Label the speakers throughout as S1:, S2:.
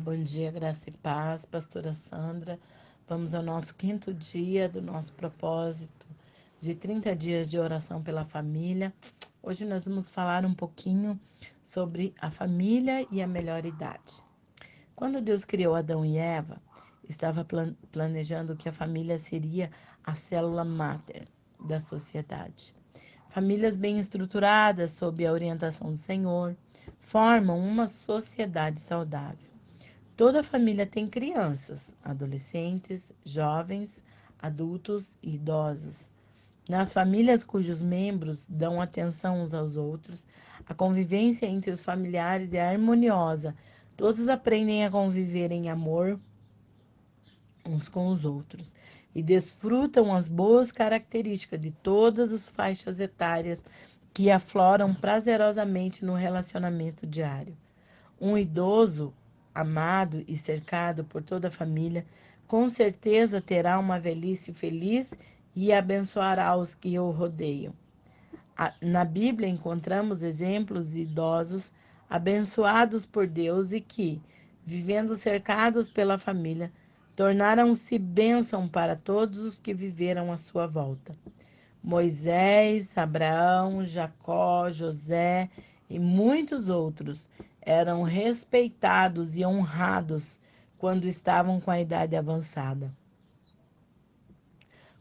S1: bom dia, graça e paz, pastora Sandra. Vamos ao nosso quinto dia do nosso propósito de 30 dias de oração pela família. Hoje nós vamos falar um pouquinho sobre a família e a melhor idade. Quando Deus criou Adão e Eva, estava planejando que a família seria a célula máter da sociedade. Famílias bem estruturadas, sob a orientação do Senhor, formam uma sociedade saudável. Toda família tem crianças, adolescentes, jovens, adultos e idosos. Nas famílias cujos membros dão atenção uns aos outros, a convivência entre os familiares é harmoniosa. Todos aprendem a conviver em amor uns com os outros e desfrutam as boas características de todas as faixas etárias que afloram prazerosamente no relacionamento diário. Um idoso amado e cercado por toda a família, com certeza terá uma velhice feliz e abençoará os que o rodeiam. Na Bíblia encontramos exemplos de idosos abençoados por Deus e que, vivendo cercados pela família, tornaram-se bênção para todos os que viveram à sua volta. Moisés, Abraão, Jacó, José e muitos outros eram respeitados e honrados quando estavam com a idade avançada.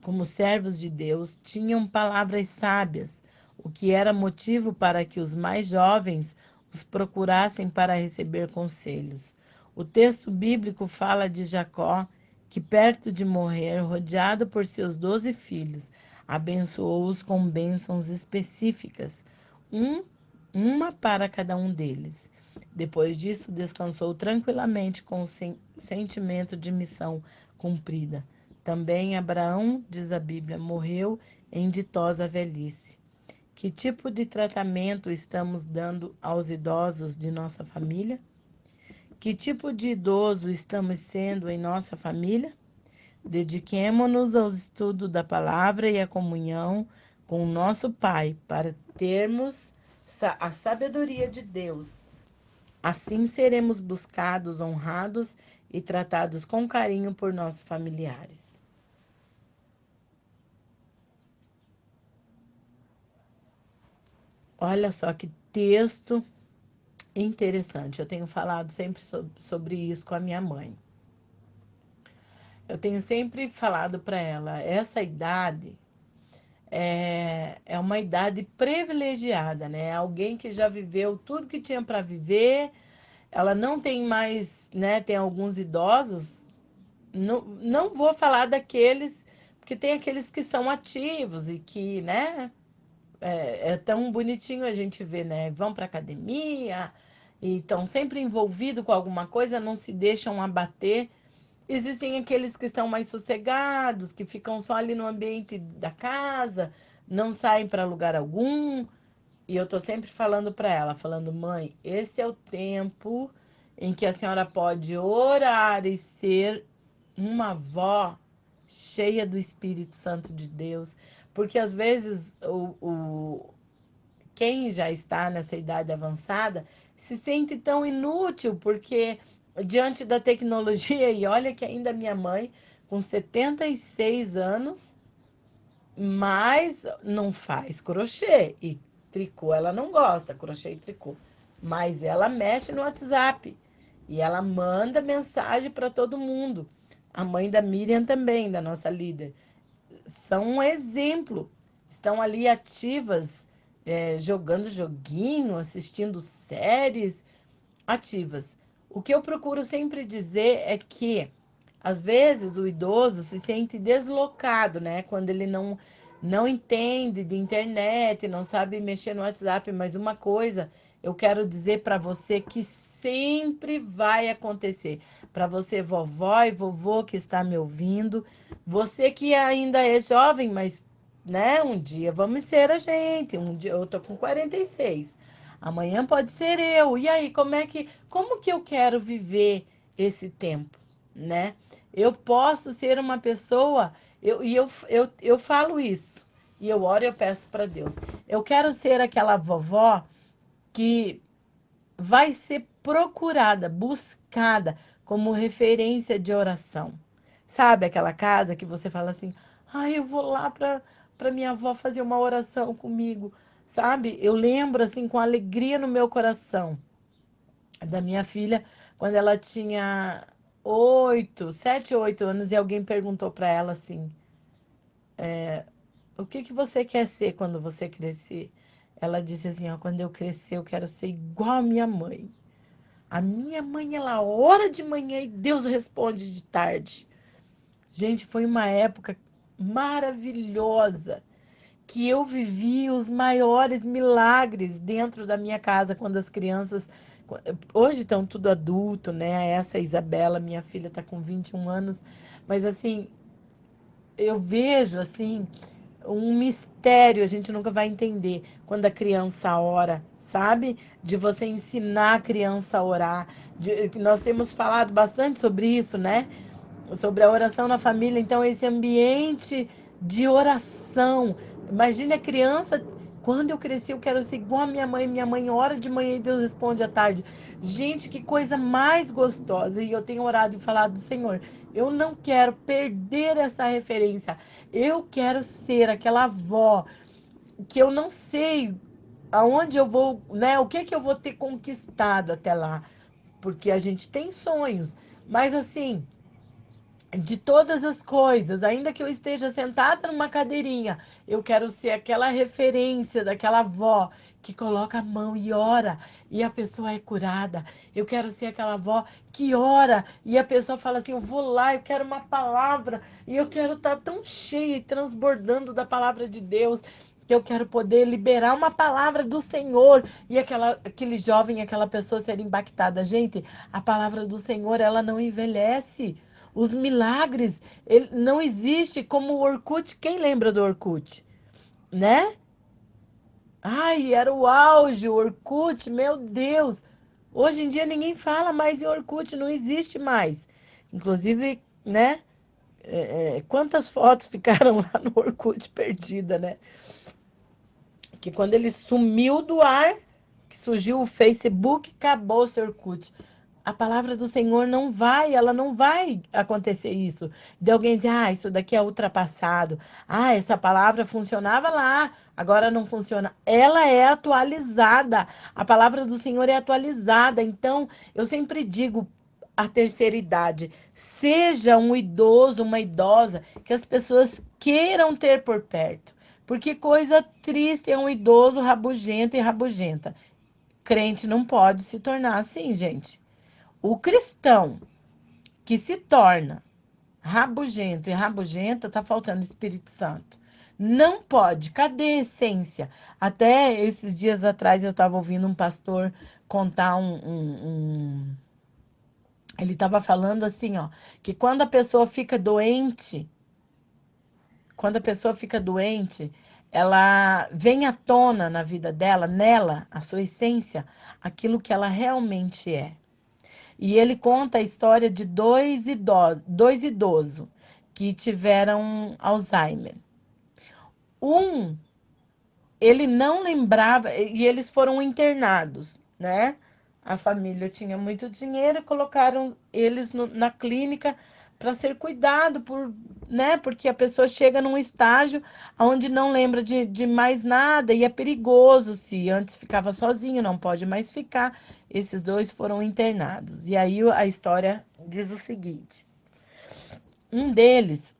S1: Como servos de Deus, tinham palavras sábias, o que era motivo para que os mais jovens os procurassem para receber conselhos. O texto bíblico fala de Jacó, que perto de morrer, rodeado por seus 12 filhos, abençoou-os com bênçãos específicas, um, uma para cada um deles. Depois disso, descansou tranquilamente com o sentimento de missão cumprida. Também Abraão, diz a Bíblia, morreu em ditosa velhice. Que tipo de tratamento estamos dando aos idosos de nossa família? Que tipo de idoso estamos sendo em nossa família? Dediquemo-nos ao estudo da palavra e à comunhão com o nosso Pai para termos a sabedoria de Deus. Assim seremos buscados, honrados e tratados com carinho por nossos familiares. Olha só que texto interessante. Eu tenho falado sempre sobre isso com a minha mãe. Eu tenho sempre falado para ela, essa idade é uma idade privilegiada, né? Alguém que já viveu tudo que tinha para viver. Ela não tem mais, né? Tem alguns idosos. Não vou falar daqueles, porque tem aqueles que são ativos e que, né? É tão bonitinho a gente ver, né? Vão para academia e estão sempre envolvidos com alguma coisa, não se deixam abater. Existem aqueles que estão mais sossegados, que ficam só ali no ambiente da casa, não saem para lugar algum. E eu tô sempre falando para ela, falando, mãe, esse é o tempo em que a senhora pode orar e ser uma avó cheia do Espírito Santo de Deus, porque às vezes quem já está nessa idade avançada se sente tão inútil, porque diante da tecnologia, e olha que ainda minha mãe, com 76 anos, mas não faz crochê e tricô ela não gosta, crochê e tricô. Mas ela mexe no WhatsApp e ela manda mensagem para todo mundo. A mãe da Miriam também, da nossa líder. São um exemplo. Estão ali ativas, jogando joguinho, assistindo séries, ativas. O que eu procuro sempre dizer é que, às vezes, o idoso se sente deslocado, né? Quando ele não entende de internet, não sabe mexer no WhatsApp. Mas uma coisa eu quero dizer para você que sempre vai acontecer. Para você, vovó e vovô que está me ouvindo, você que ainda é jovem, mas, né? Um dia vamos ser a gente. Um dia eu tô com 46. Amanhã pode ser eu. E aí, como que eu quero viver esse tempo, né? Eu posso ser uma pessoa, eu falo isso. E eu oro e eu peço para Deus. Eu quero ser aquela vovó que vai ser procurada, buscada como referência de oração. Sabe aquela casa que você fala assim: "Ai, eu vou lá para minha avó fazer uma oração comigo", sabe? Eu lembro assim com alegria no meu coração da minha filha quando ela tinha 7, 8 anos e alguém perguntou para ela assim: "O que que você quer ser quando você crescer?" Ela disse assim: "Ó, quando eu crescer, eu quero ser igual a minha mãe. A minha mãe, ela ora de manhã e Deus responde de tarde." Gente, foi uma época maravilhosa que eu vivi os maiores milagres dentro da minha casa quando as crianças hoje estão tudo adulto, né? Essa Isabela, minha filha, está com 21 anos, mas assim, eu vejo assim um mistério, a gente nunca vai entender quando a criança ora, sabe? De você ensinar a criança a orar. Nós temos falado bastante sobre isso, né? Sobre a oração na família. Então, esse ambiente de oração. Imagine a criança. Quando eu cresci, eu quero ser igual a minha mãe. Minha mãe ora de manhã e Deus responde à tarde. Gente, que coisa mais gostosa. E eu tenho orado e falado do Senhor. Eu não quero perder essa referência. Eu quero ser aquela avó que eu não sei aonde eu vou, né? O que que eu vou ter conquistado até lá. Porque a gente tem sonhos. Mas assim, de todas as coisas, ainda que eu esteja sentada numa cadeirinha, eu quero ser aquela referência daquela avó que coloca a mão e ora e a pessoa é curada. Eu quero ser aquela avó que ora e a pessoa fala assim: eu vou lá, eu quero uma palavra e eu quero estar tão cheia e transbordando da palavra de Deus. Que eu quero poder liberar uma palavra do Senhor e aquele jovem, aquela pessoa ser impactada. Gente, a palavra do Senhor, ela não envelhece. Os milagres, ele não existe como o Orkut. Quem lembra do Orkut, né? Ai, era o auge, o Orkut, meu Deus. Hoje em dia ninguém fala mais em Orkut, não existe mais. Inclusive, né? Quantas fotos ficaram lá no Orkut perdida, né? Que quando ele sumiu do ar, que surgiu o Facebook, acabou o seu Orkut. A palavra do Senhor não vai, ela não vai acontecer isso. De alguém dizer, ah, isso daqui é ultrapassado. Ah, essa palavra funcionava lá, agora não funciona. Ela é atualizada. A palavra do Senhor é atualizada. Então, eu sempre digo a terceira idade, seja um idoso, uma idosa, que as pessoas queiram ter por perto. Porque coisa triste é um idoso rabugento e rabugenta. Crente não pode se tornar assim, gente. O cristão que se torna rabugento e rabugenta, tá faltando Espírito Santo. Não pode. Cadê a essência? Até esses dias atrás eu estava ouvindo um pastor contar ele estava falando assim, ó, que quando a pessoa fica doente, ela vem à tona na vida dela, nela, a sua essência, aquilo que ela realmente é. E ele conta a história de dois idosos que tiveram Alzheimer. Um, ele não lembrava, e eles foram internados, né? A família tinha muito dinheiro e colocaram eles na clínica para ser cuidado por, né? Porque a pessoa chega num estágio onde não lembra de mais nada e é perigoso. Se antes ficava sozinho, não pode mais ficar. Esses dois foram internados. E aí a história diz o seguinte: um deles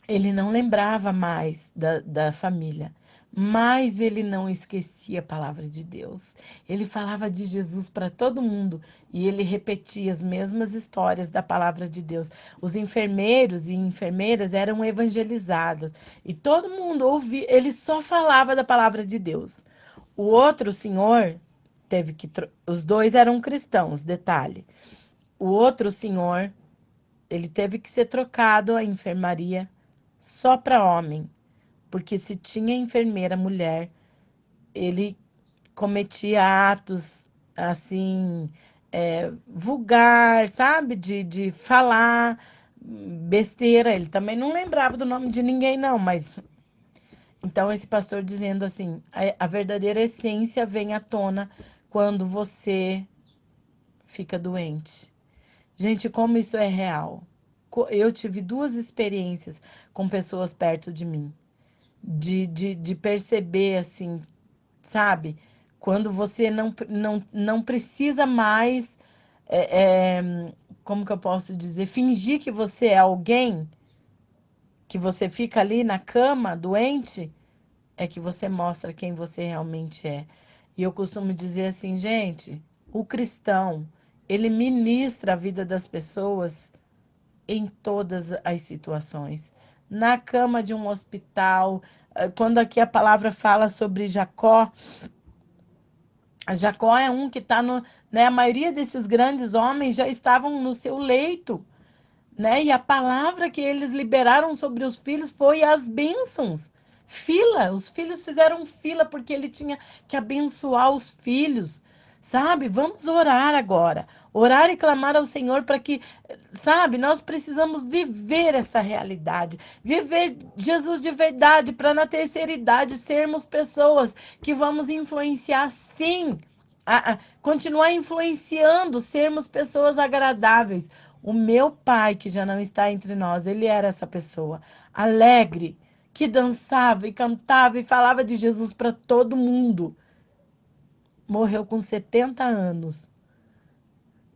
S1: ele não lembrava mais da família, mas ele não esquecia a palavra de Deus. Ele falava de Jesus para todo mundo e ele repetia as mesmas histórias da palavra de Deus. Os enfermeiros e enfermeiras eram evangelizados e todo mundo ouvia, ele só falava da palavra de Deus. O outro senhor teve que. Os dois eram cristãos, detalhe. O outro senhor ele teve que ser trocado a enfermaria só para homem, porque se tinha enfermeira mulher, ele cometia atos assim, vulgar, sabe? De falar besteira. Ele também não lembrava do nome de ninguém, não, mas então esse pastor dizendo assim, a verdadeira essência vem à tona quando você fica doente. Gente, como isso é real. Eu tive duas experiências com pessoas perto de mim, de perceber assim, sabe? Quando você não precisa mais, é, como que eu posso dizer, fingir que você é alguém, que você fica ali na cama doente, é que você mostra quem você realmente é. E eu costumo dizer assim, gente, o cristão, ele ministra a vida das pessoas em todas as situações. Na cama de um hospital, quando aqui a palavra fala sobre Jacó, Jacó é um que está no, né, a maioria desses grandes homens já estavam no seu leito, né? E a palavra que eles liberaram sobre os filhos foi as bênçãos. Fila, os filhos fizeram fila porque ele tinha que abençoar os filhos, sabe? Vamos orar agora. Orar e clamar ao Senhor para que, sabe, nós precisamos viver essa realidade, viver Jesus de verdade, para na terceira idade sermos pessoas que vamos influenciar, sim, continuar influenciando, sermos pessoas agradáveis. O meu pai, que já não está entre nós, ele era essa pessoa alegre, que dançava e cantava e falava de Jesus para todo mundo. Morreu com 70 anos.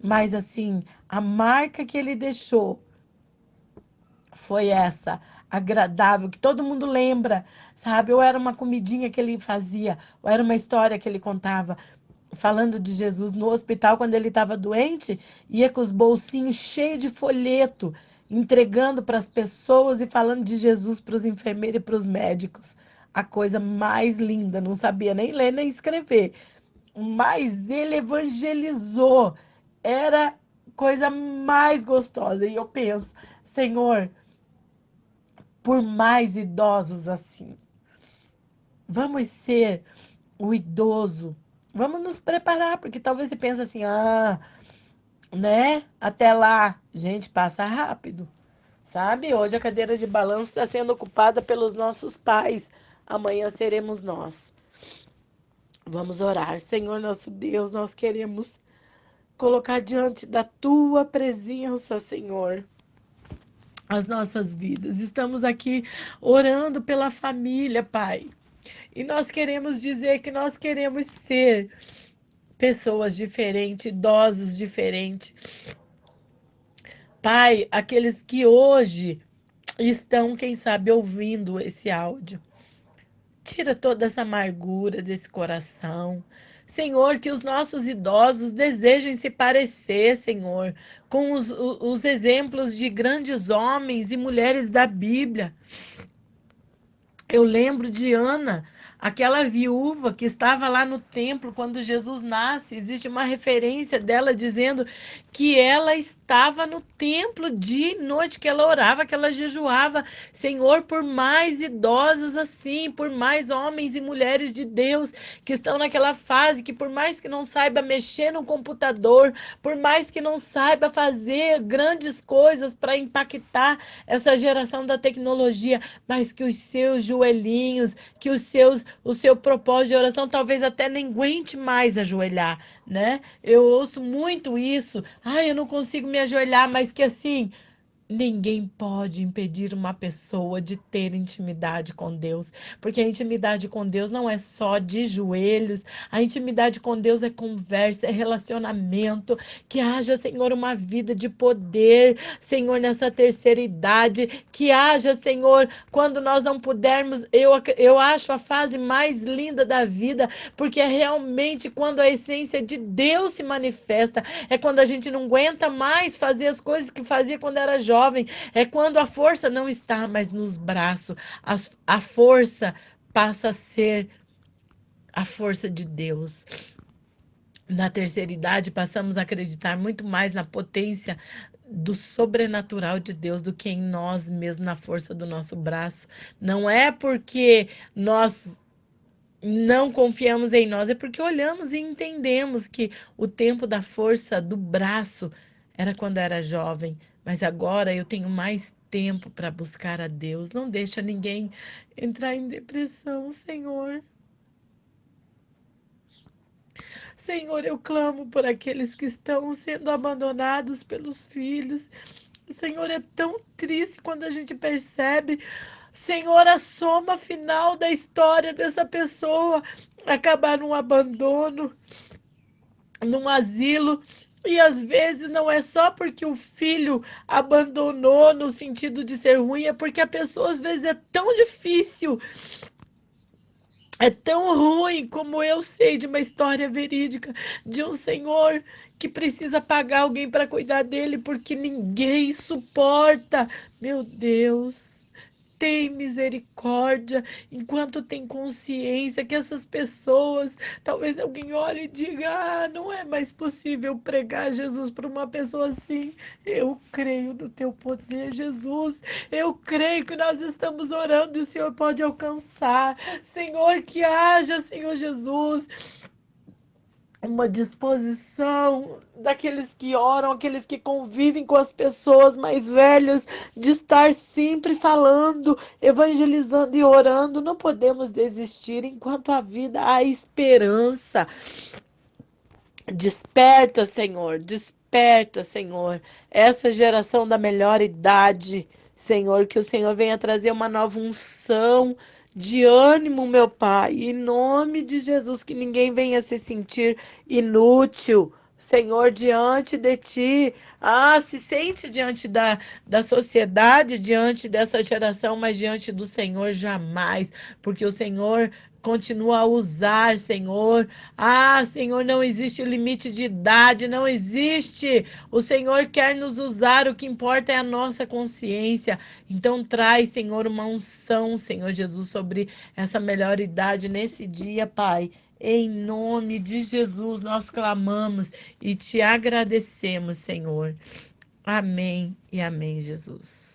S1: Mas assim, a marca que ele deixou foi essa, agradável, que todo mundo lembra, sabe? Ou era uma comidinha que ele fazia, ou era uma história que ele contava, falando de Jesus no hospital quando ele estava doente, ia com os bolsinhos cheios de folheto, entregando para as pessoas e falando de Jesus para os enfermeiros e para os médicos. A coisa mais linda, não sabia nem ler nem escrever, mas ele evangelizou. Era coisa mais gostosa. E eu penso, Senhor, por mais idosos assim, vamos ser o idoso. Vamos nos preparar, porque talvez você pense assim, né? Até lá, gente, passa rápido, sabe? Hoje a cadeira de balanço está sendo ocupada pelos nossos pais. Amanhã seremos nós. Vamos orar. Senhor nosso Deus, nós queremos colocar diante da tua presença, Senhor, as nossas vidas. Estamos aqui orando pela família, Pai. E nós queremos dizer que nós queremos ser pessoas diferentes, idosos diferentes. Pai, aqueles que hoje estão, quem sabe, ouvindo esse áudio. Tira toda essa amargura desse coração. Senhor, que os nossos idosos desejem se parecer, Senhor, com os exemplos de grandes homens e mulheres da Bíblia. Eu lembro de Ana, aquela viúva que estava lá no templo quando Jesus nasce. Existe uma referência dela dizendo que ela estava no templo de noite, que ela orava, que ela jejuava. Senhor, por mais idosos assim, por mais homens e mulheres de Deus que estão naquela fase, que por mais que não saiba mexer no computador, por mais que não saiba fazer grandes coisas para impactar essa geração da tecnologia, mas que os seus joelhinhos, que o seu propósito de oração talvez até nem aguente mais ajoelhar, né? Eu ouço muito isso. Ai, eu não consigo me ajoelhar, mas que assim, ninguém pode impedir uma pessoa de ter intimidade com Deus, porque a intimidade com Deus não é só de joelhos, a intimidade com Deus é conversa, é relacionamento, que haja, Senhor, uma vida de poder, Senhor, nessa terceira idade, que haja, Senhor, quando nós não pudermos, eu acho a fase mais linda da vida, porque é realmente quando a essência de Deus se manifesta, é quando a gente não aguenta mais fazer as coisas que fazia quando era jovem. É quando a força não está mais nos braços. A força passa a ser a força de Deus. Na terceira idade, passamos a acreditar muito mais na potência do sobrenatural de Deus do que em nós mesmos, na força do nosso braço. Não é porque nós não confiamos em nós, é porque olhamos e entendemos que o tempo da força do braço era quando era jovem, mas agora eu tenho mais tempo para buscar a Deus. Não deixa ninguém entrar em depressão, Senhor. Senhor, eu clamo por aqueles que estão sendo abandonados pelos filhos. Senhor, é tão triste quando a gente percebe, Senhor, a soma final da história dessa pessoa acabar num abandono, num asilo. E às vezes não é só porque o filho abandonou no sentido de ser ruim, é porque a pessoa às vezes é tão difícil, é tão ruim, como eu sei de uma história verídica de um senhor que precisa pagar alguém para cuidar dele porque ninguém suporta. Meu Deus. Tem misericórdia enquanto tem consciência que essas pessoas, talvez alguém olhe e diga: ah, não é mais possível pregar Jesus para uma pessoa assim. Eu creio no teu poder, Jesus. Eu creio que nós estamos orando e o Senhor pode alcançar. Senhor, que haja, Senhor Jesus, uma disposição daqueles que oram, aqueles que convivem com as pessoas mais velhas, de estar sempre falando, evangelizando e orando. Não podemos desistir enquanto a vida há esperança. Desperta, Senhor, desperta, Senhor, essa geração da melhor idade, Senhor, que o Senhor venha trazer uma nova unção de ânimo, meu Pai, em nome de Jesus, que ninguém venha se sentir inútil. Senhor, diante de ti, se sente diante da sociedade, diante dessa geração, mas diante do Senhor jamais, porque o Senhor continua a usar, Senhor. Senhor, não existe limite de idade, não existe. O Senhor quer nos usar, o que importa é a nossa consciência. Então, traz, Senhor, uma unção, Senhor Jesus, sobre essa melhor idade nesse dia, Pai. Em nome de Jesus, nós clamamos e te agradecemos, Senhor. Amém e amém, Jesus.